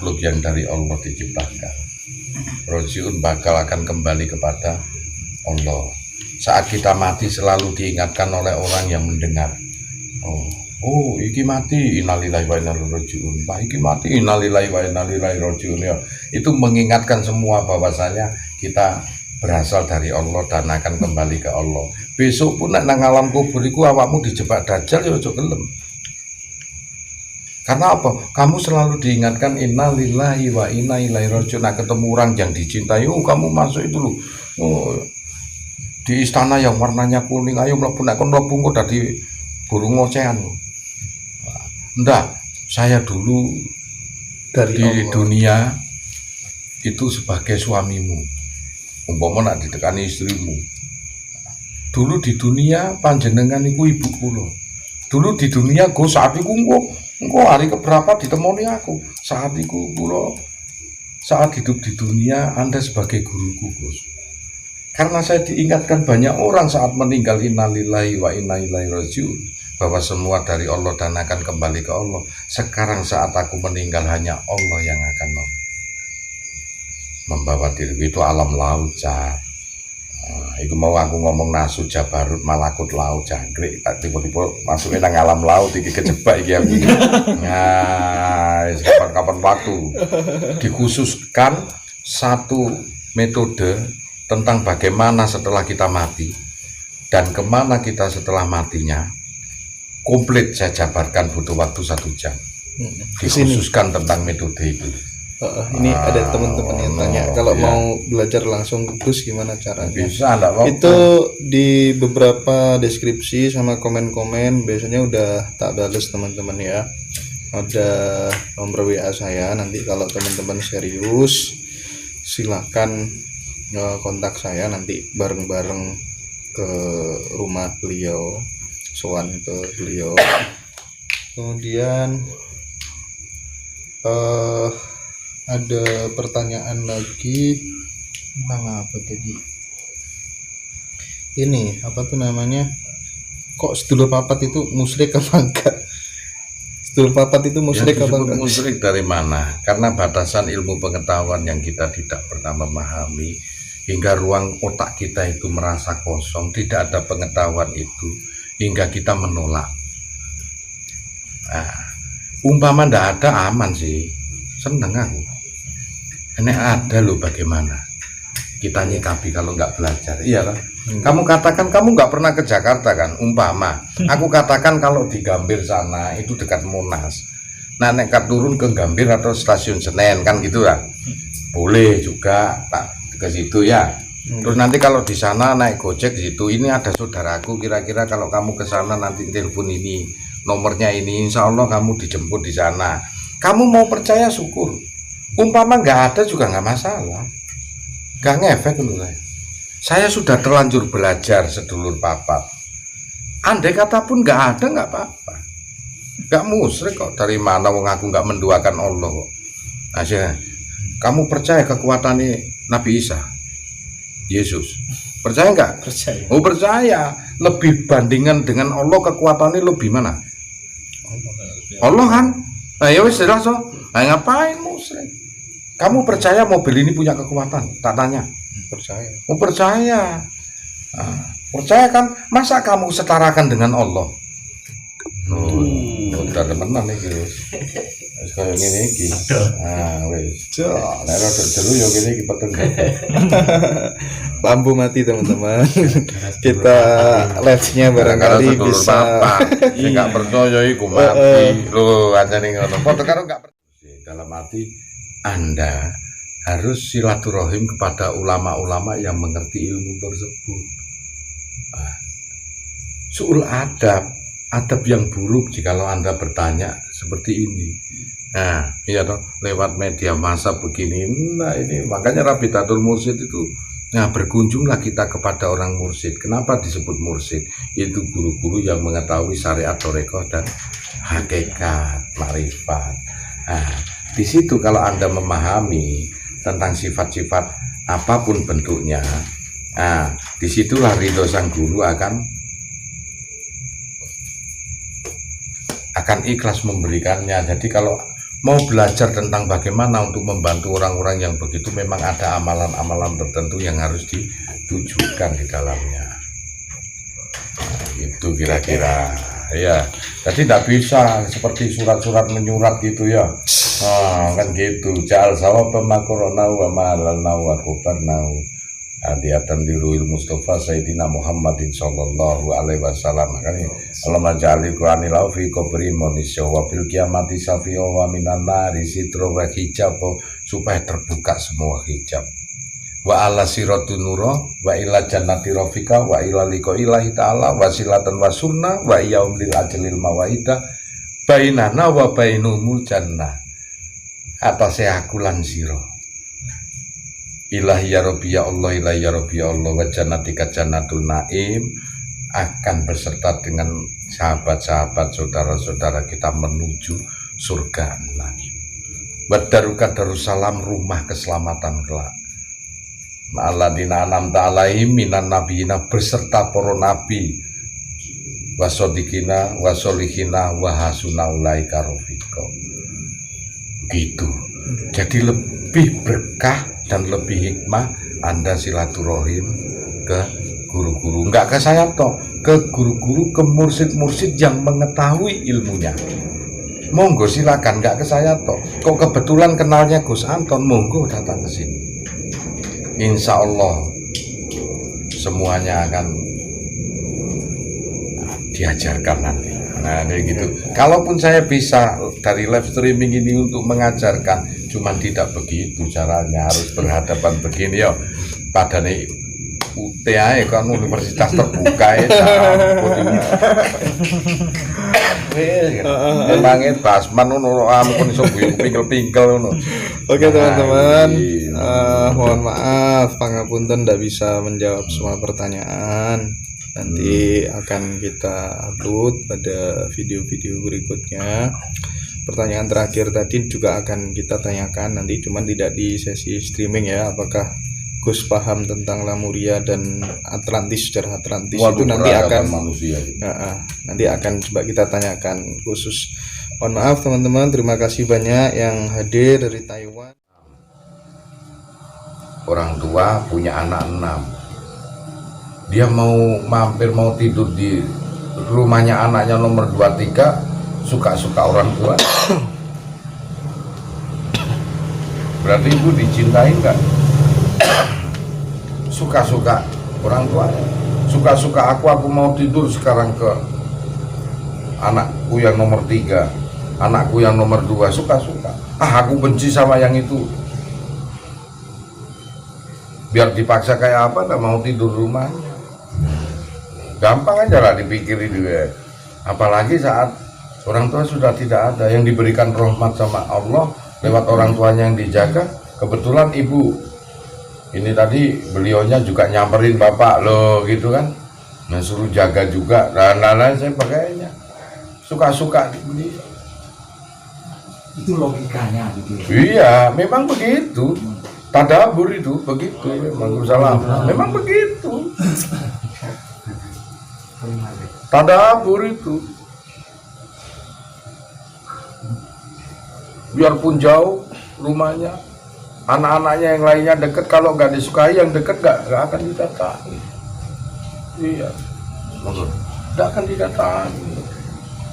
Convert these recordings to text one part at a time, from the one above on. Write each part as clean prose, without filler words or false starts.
makhluk yang dari Allah diciptakan. Rojiun bakal akan kembali kepada Allah. Saat kita mati selalu diingatkan oleh orang yang mendengar. Oh, iki mati, innalillahi wa inna ilaihi raji'un. Pak, iki mati, innalillahi wa inna ilaihi raji'un. Ya, itu mengingatkan semua bahwasanya kita berasal dari Allah dan akan kembali ke Allah. Besok pun nang alam kubur iku awakmu dijebak dajjal ya aja gelem. Karena apa? Kamu selalu diingatkan innalillahi wa inna ilaihi raji'un. Nah, ketemu orang yang dicintai, kamu masuk itu loh. Di istana yang warnanya kuning, ayo mlebu, nek kon mlebu kok dadi burung ocehan. Enggak, saya dulu dari di Allah. dunia itu sebagai suamimu, umpama nak ditekani istrimu. Dulu di dunia panjenengan iku ibu kula. Dulu di dunia go saat iku engko hari keberapa ditemoni aku. Saat iku kula saat hidup di dunia Anda sebagai guruku, Gus. Karena saya diingatkan banyak orang saat meninggal innalillahi wa inna ilaihi raji'un, bahwa semua dari Allah dan akan kembali ke Allah. Sekarang saat aku meninggal hanya Allah yang akan membawa diriku. Itu alam laut, Cak. Itu mau aku ngomong nasu jabarut malakut laut jangkrik, tak tiba-tiba masuknya nang alam laut iki kejebak iki aku. Nah, kapan-kapan waktu dikhususkan satu metode tentang bagaimana setelah kita mati dan kemana kita setelah matinya. Komplit saya jabarkan, butuh waktu 1 jam. Dikhususkan tentang metode itu. Ini ada teman-teman yang tanya kalau mau belajar langsung ke Gus gimana caranya? Bisa, enggak apa-apa. Itu di beberapa deskripsi sama komen-komen biasanya udah tak balas teman-teman ya. Ada nomor WA saya, nanti kalau teman-teman serius silakan kontak saya, nanti bareng-bareng ke rumah beliau, sowan ke beliau. Kemudian ada pertanyaan lagi tentang apa tadi? Ini apa tuh namanya? Kok sedulur papat itu musyrik apa enggak? Sedulur papat itu musyrik apa enggak? Musyrik dari mana? Karena batasan ilmu pengetahuan yang kita tidak pernah memahami, hingga ruang otak kita itu merasa kosong, tidak ada pengetahuan itu, hingga kita menolak. Nah, umpama ndak ada aman sih, seneng aku. Ini ada loh bagaimana kita nyikapi kalau nggak belajar. Iya kan? Kamu katakan kamu nggak pernah ke Jakarta kan? Umpama, aku katakan kalau di Gambir sana itu dekat Monas. Nah, nekat turun ke Gambir atau stasiun Senen kan gitu lah. Boleh juga tak ke situ ya. Terus nanti kalau di sana naik Gojek di situ, ini ada saudaraku, kira-kira kalau kamu ke sana nanti telepon ini, nomornya ini, insya Allah kamu dijemput di sana. Kamu mau percaya syukur. Umpama nggak ada juga nggak masalah, nggak ngefek menurut saya. Saya sudah terlanjur belajar sedulur papat. Andai kata pun nggak ada nggak apa-apa, nggak musyrik kok. Dari mana wong aku nggak menduakan Allah kok. Asyik. Kamu percaya kekuatan Nabi Isa, Yesus? Percaya nggak? Percaya. Oh percaya. Lebih bandingan dengan Allah kekuatannya lebih mana? Allah kan? Nah ya wis jelas so. Nah, ngapain musyrik? Kamu percaya mobil ini punya kekuatan? Tak tanya. Percaya. Oh percaya. Nah, percaya kan? Masa kamu setarakan dengan Allah? Udah temenan nih guys. Wis kaya ngene iki. Ah wis. Nek rada jelu ya kene iki peteng. Lampu mati teman-teman. Kita live-nya barangkali bisa. Sing gak percaya iku mati. Lho, anjane ngono. Padha karo gak percaya. Dalam arti Anda harus silaturahim kepada ulama-ulama yang mengerti ilmu tersebut. Suul adab yang buruk jikalau Anda bertanya seperti ini. Nah, iya toh, lewat media massa begini. Nah, ini makanya Rabitatul Mursyid itu. Nah, berkunjunglah kita kepada orang mursyid. Kenapa disebut mursyid? Itu guru-guru yang mengetahui syariat thariqah dan hakikat, makrifat. Nah, di situ kalau Anda memahami tentang sifat-sifat apapun bentuknya, nah, disitulah ridho sang guru akan ikhlas memberikannya. Jadi kalau mau belajar tentang bagaimana untuk membantu orang-orang yang begitu, memang ada amalan-amalan tertentu yang harus ditujukan di dalamnya. Nah, itu kira-kira ya. Jadi tidak bisa seperti surat-surat menyurat gitu ya. Kan gitu. Ja'al sawab pemakoronau wa ma'alalnau wa kubarnau hadiatan diruil Mustafa Sayyidina Muhammadin sallallahu alaihi wasallam. Makanya Allahumma ja'ali qur'anilau fi qabri manisya wa fil qiyamati safiya wa minan nari sitro wa hijab, supaya terbuka semua hijab. Wa ala siratu nura wa ila jannati rafika wa ila liqa ilahi ta'ala wasilatan wa sunnah wa yaum lil ajlil mawaidah bainana wa bainumul jannah. Atase aku lan sira ilahi ya Rabbi ya Allah, ilahi ya Rabbi ya Allah, wa jannatika jannatul naim, akan beserta dengan sahabat-sahabat, saudara-saudara kita menuju surga langit. Wa daruka darussalam, rumah keselamatan kelak. Ma'alladina an'amta alaihim minan nabiyina, beserta para nabi, wasodikina wasolihina wahasuna ulaika rafiqa. Gitu. Jadi lebih berkah dan lebih hikmah Anda silaturahim ke guru-guru, enggak ke saya toh, ke guru-guru, ke mursid-mursid yang mengetahui ilmunya. Monggo silakan, enggak ke saya toh. Kok kebetulan kenalnya Gus Anton, monggo datang ke sini. Insya Allah semuanya akan diajarkan nanti. Nah, kayak gitu. Kalaupun saya bisa dari live streaming ini untuk mengajarkan, cuman tidak begitu caranya, harus berhadapan begini ya. Padahal UTAE kan universitas terbuka ya. Emangnya basman ngono anu iso pingkel-pingkel ngono. Oke teman-teman, mohon maaf pangapunten tidak bisa menjawab semua pertanyaan. Nanti akan kita upload pada video-video berikutnya. Pertanyaan terakhir tadi juga akan kita tanyakan nanti, cuman tidak di sesi streaming ya. Apakah Gus paham tentang Lamuria dan Atlantis, sejarah Atlantis? Waduh, itu nanti akan nanti akan coba kita tanyakan khusus. Mohon maaf teman-teman, terima kasih banyak yang hadir dari Taiwan. Orang tua punya anak 6. Dia mau mampir, mau tidur di rumahnya anaknya nomor 23, suka-suka orang tua. Berarti ibu dicintai enggak? Suka-suka orang tuanya. Suka-suka aku mau tidur sekarang ke anakku yang nomor 3, anakku yang nomor 2, suka-suka. Aku benci sama yang itu. Biar dipaksa kayak apa, tak mau tidur rumahnya. Gampang aja lah dipikirin juga. Apalagi saat orang tua sudah tidak ada, yang diberikan rahmat sama Allah lewat orang tuanya yang dijaga. Kebetulan ibu ini tadi beliaunya juga nyamperin bapak loh gitu kan, nah suruh jaga juga, dan lain-lain saya pakainya suka-suka beli. Itu logikanya gitu. Iya, memang begitu. Tadabur itu begitu, memang salah. Memang begitu. Tadabur itu. Biarpun jauh rumahnya, anak-anaknya yang lainnya dekat, kalau nggak disukai yang dekat nggak akan didatangi. Iya, nggak akan didatangi.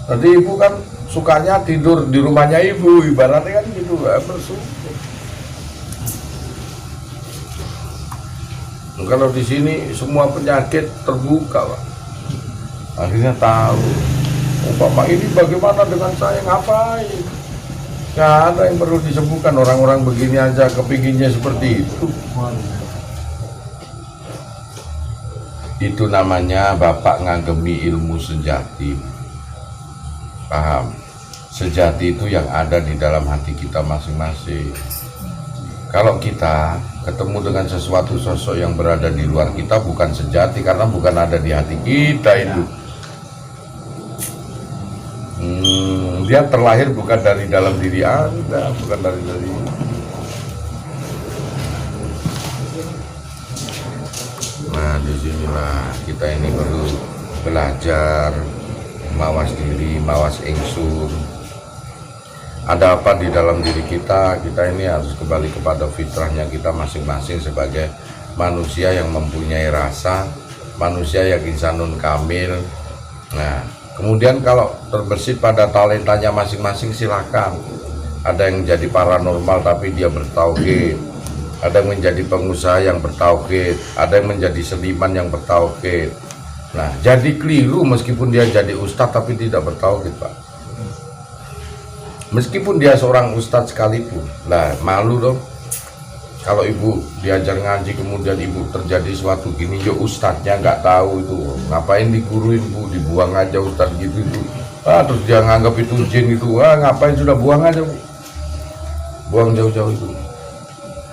Tadi ibu kan sukanya tidur di rumahnya ibu, ibaratnya kan gitu, bersyukur. Kalau di sini semua penyakit terbuka, Pak. Akhirnya tahu, oh Bapak ini bagaimana dengan saya, ngapain? Nggak ada yang perlu disembuhkan, orang-orang begini aja kepinginnya seperti itu. Itu namanya Bapak ngagemi ilmu sejati. Paham? Sejati itu yang ada di dalam hati kita masing-masing. Kalau kita ketemu dengan sesuatu sosok yang berada di luar kita, bukan sejati, karena bukan ada di hati kita itu. Dia terlahir bukan dari dalam diri Anda, bukan dari Nah, disinilah kita ini perlu belajar mawas diri, mawas ingsun. ada apa di dalam diri kita. Kita ini harus kembali kepada fitrahnya kita masing-masing sebagai manusia yang mempunyai rasa, manusia yang insanun kamil. Nah, kemudian kalau terbersit pada talentanya masing-masing, silakan. Ada yang jadi paranormal tapi dia bertauhid, ada yang menjadi pengusaha yang bertauhid, ada yang menjadi seniman yang bertauhid. Nah, jadi keliru meskipun dia jadi ustadz tapi tidak bertauhid, Pak. Meskipun dia seorang ustadz sekalipun, lah malu dong. Kalau ibu diajar ngaji kemudian ibu terjadi suatu gini, yo ustadznya nggak tahu itu, ngapain diguruin bu, dibuang aja ustadz gitu itu. Terus dia nganggap itu jin itu, ngapain, sudah buang aja bu, buang jauh-jauh itu.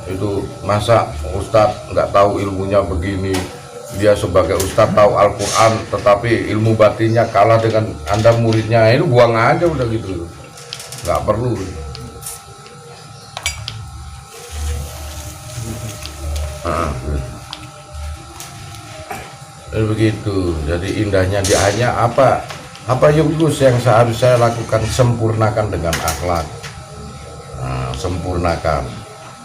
Itu masa ustadz nggak tahu ilmunya begini, dia sebagai ustadz tahu Al-Quran tetapi ilmu batinnya kalah dengan anda muridnya, itu buang aja udah gitu, nggak perlu. Begitu. Jadi indahnya dia hanya apa Yunus yang seharus saya lakukan, sempurnakan dengan akhlak. Sempurnakan.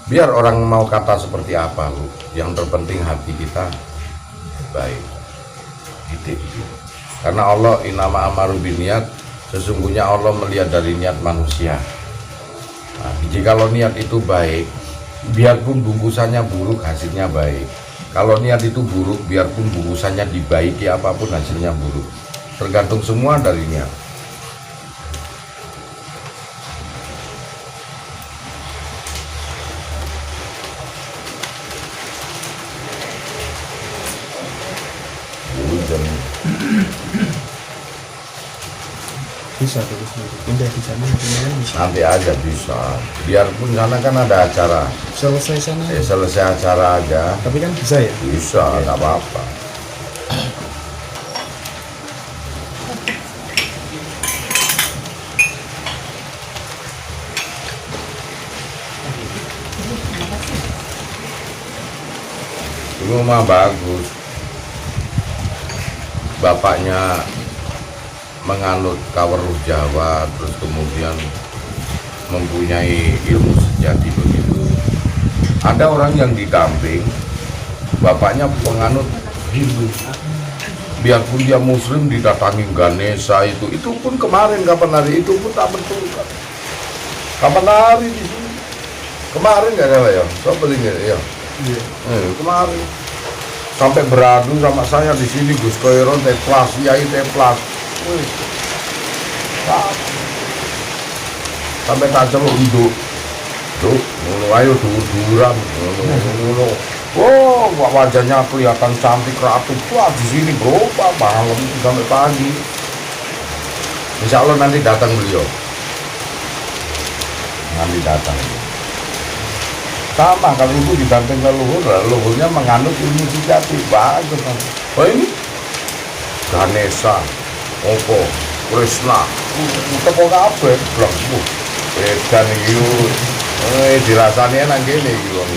Biar orang mau kata seperti apa lu, yang terpenting hati kita baik. Gitu. Karena Allah inama amaru biniat, sesungguhnya Allah melihat dari niat manusia. Nah, jikalau niat itu baik, biarpun bungkusannya buruk hasilnya baik. Kalau niat itu buruk, biarpun bungkusannya dibaiki apapun hasilnya buruk. Tergantung semua dari niat. Bisa terus pindah di sana, pindah bisa. Nanti aja bisa. Biarpun sana kan ada acara. Selesai sana. Selesai acara aja. Tapi kan bisa ya? Bisa, nggak apa-apa. Rumah bagus. Bapaknya menganut kaweruh Jawa, terus kemudian mempunyai ilmu sejati begitu. Ada orang yang didamping, bapaknya penganut Hindu, biarpun dia Muslim didatangi Ganesha itu pun kemarin kapan hari itu pun tak betul kan. Kapan hari di sini? Kemarin nggak salah ya? Coba lihat ya. Kemarin sampai beradu sama saya di sini, Gus Koiron Teplas, Yai Teplas. Sampai tak celuk nduk. Nduk, ngono ayo dur-duran ngono. Oh, wajahnya kelihatan cantik ratu. Wah, di sini berubah malam sampai pagi. Insya Allah nanti datang beliau. Nanti datang. Sama kalau itu didamping leluhur, leluhurnya menganut ilmu sejati. Bagus kan. Oh ini Ganesha, Opo, Krishna, teko kabeh blok. Edan iki dirasane nang kene iki wong.